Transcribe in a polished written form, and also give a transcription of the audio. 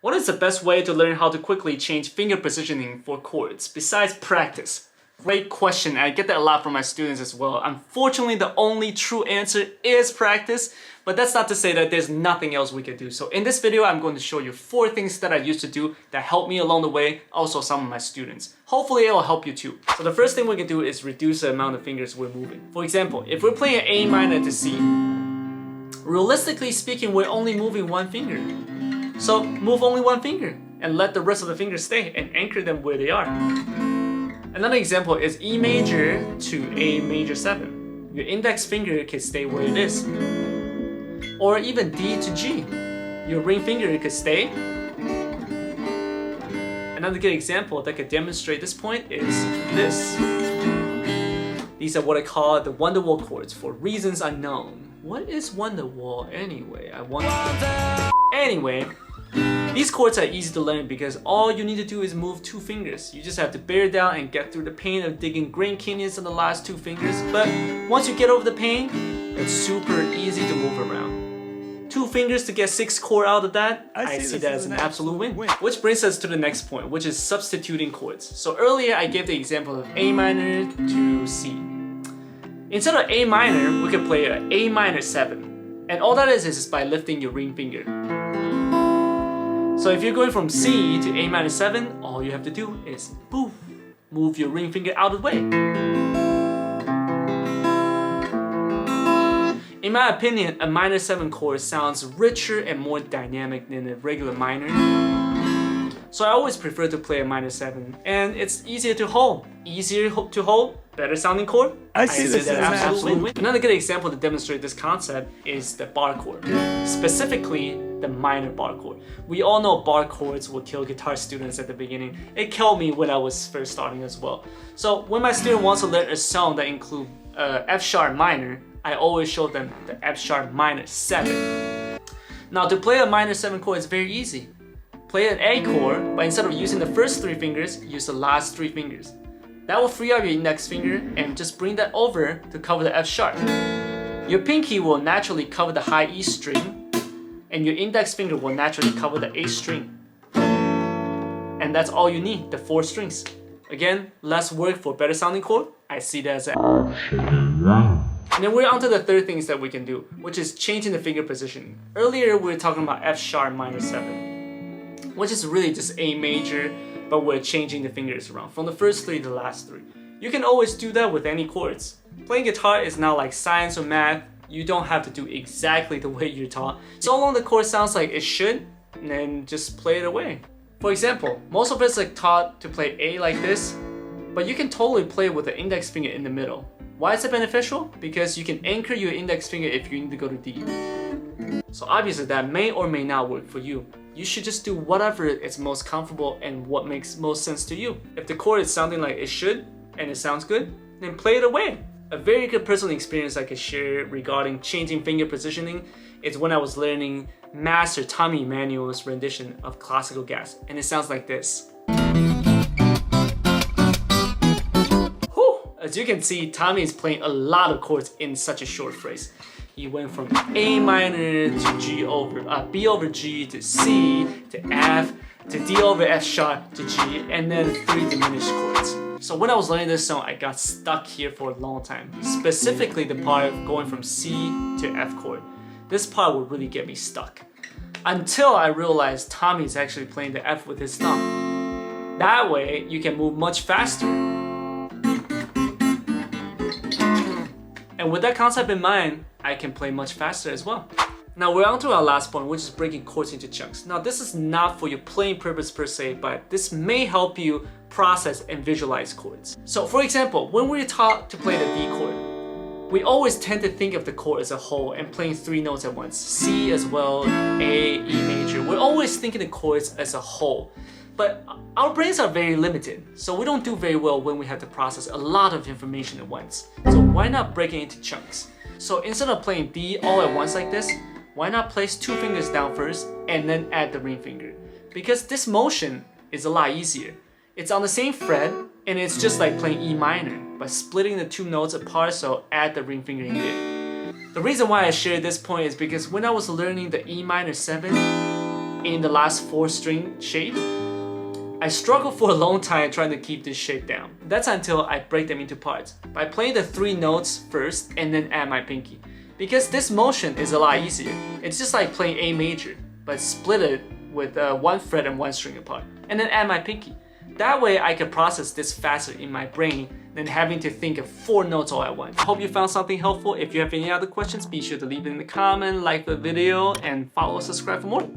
What is the best way to learn how to quickly change finger positioning for chords besides practice? Great question. I get that a lot from my students as well. Unfortunately, the only true answer is practice, but that's not to say that there's nothing else we can do. So in this video, I'm going to show you 4 things that I used to do that helped me along the way, also some of my students. Hopefully it will help you too. So the first thing we can do is reduce the amount of fingers we're moving. For example, if we're playing A minor to C, realistically speaking, we're only moving one finger. So move only one finger and let the rest of the fingers stay and anchor them where they are. Another example is E major to A major 7. Your index finger can stay where it is. Or even D to G. Your ring finger could stay. Another good example that could demonstrate this point is this. These are what I call the Wonderwall chords for reasons unknown. What is Wonderwall anyway? Anyway, these chords are easy to learn because all you need to do is move 2 fingers. You just have to bear down and get through the pain of digging grain canyons on the last 2 fingers. But once you get over the pain, it's super easy to move around. 2 fingers to get 6 chord out of that, I see that as an absolute win. Which brings us to the next point, which is substituting chords. So earlier I gave the example of A minor to C. Instead of A minor, we could play an A minor 7. And all that is by lifting your ring finger. So if you're going from C to A minor 7, all you have to do is poof, move your ring finger out of the way. In my opinion, a minor 7 chord sounds richer and more dynamic than a regular minor. So I always prefer to play a minor 7, and it's easier to hold. Easier to hold, better sounding chord. I see that absolutely. Another good example to demonstrate this concept is the bar chord, specifically the minor bar chord. We all know bar chords will kill guitar students at the beginning. It killed me when I was first starting as well. So when my student wants to learn a song that includes F sharp minor, I always show them the F sharp minor 7. Now to play a minor 7 chord is very easy. Play an A chord, but instead of using the first 3 fingers, use the last 3 fingers. That will free up your index finger and just bring that over to cover the F sharp. Your pinky will naturally cover the high E string, and your index finger will naturally cover the A string. And that's all you need, the 4 strings. Again, less work for better sounding chord. I see that as a... And then we're on to the third things that we can do, which is changing the finger position. Earlier we were talking about F sharp minor 7, which is really just A major, but we're changing the fingers around from the first 3 to the last 3. You can always do that with any chords. Playing guitar is not like science or math. You don't have to do exactly the way you're taught. So long the chord sounds like it should, then just play it away. For example, most of us are taught to play A like this, but you can totally play with the index finger in the middle. Why is it beneficial? Because you can anchor your index finger if you need to go to D. So obviously that may or may not work for you. You should just do whatever is most comfortable and what makes most sense to you. If the chord is sounding like it should, and it sounds good, then play it away. A very good personal experience I could share regarding changing finger positioning is when I was learning Master Tommy Emmanuel's rendition of Classical Gas, and it sounds like this. As you can see, Tommy is playing a lot of chords in such a short phrase. He went from A minor to G over B over G to C to F to D over F sharp to G, and then 3 diminished chords. So when I was learning this song, I got stuck here for a long time. Specifically the part of going from C to F chord. This part would really get me stuck. Until I realized Tommy is actually playing the F with his thumb. That way, you can move much faster. And with that concept in mind, I can play much faster as well. Now we're on to our last point, which is breaking chords into chunks. Now this is not for your playing purpose per se, but this may help you process and visualize chords. So for example, when we're taught to play the D chord, we always tend to think of the chord as a whole and playing 3 notes at once. C as well, A, E major. We're always thinking the chords as a whole. But our brains are very limited, so we don't do very well when we have to process a lot of information at once. So why not break it into chunks? So instead of playing D all at once like this, why not place 2 fingers down first and then add the ring finger? Because this motion is a lot easier. It's on the same fret and it's just like playing E minor, but splitting the 2 notes apart, so add the ring finger in there. The reason why I share this point is because when I was learning the E minor 7, in the last 4-string shape, I struggled for a long time trying to keep this shape down. That's until I break them into parts by playing the 3 notes first and then add my pinky. Because this motion is a lot easier. It's just like playing A major, but split it with 1 fret and 1 string apart, and then add my pinky. That way I can process this faster in my brain than having to think of 4 notes all at once. I hope you found something helpful. If you have any other questions, be sure to leave it in the comment, like the video, and follow or subscribe for more.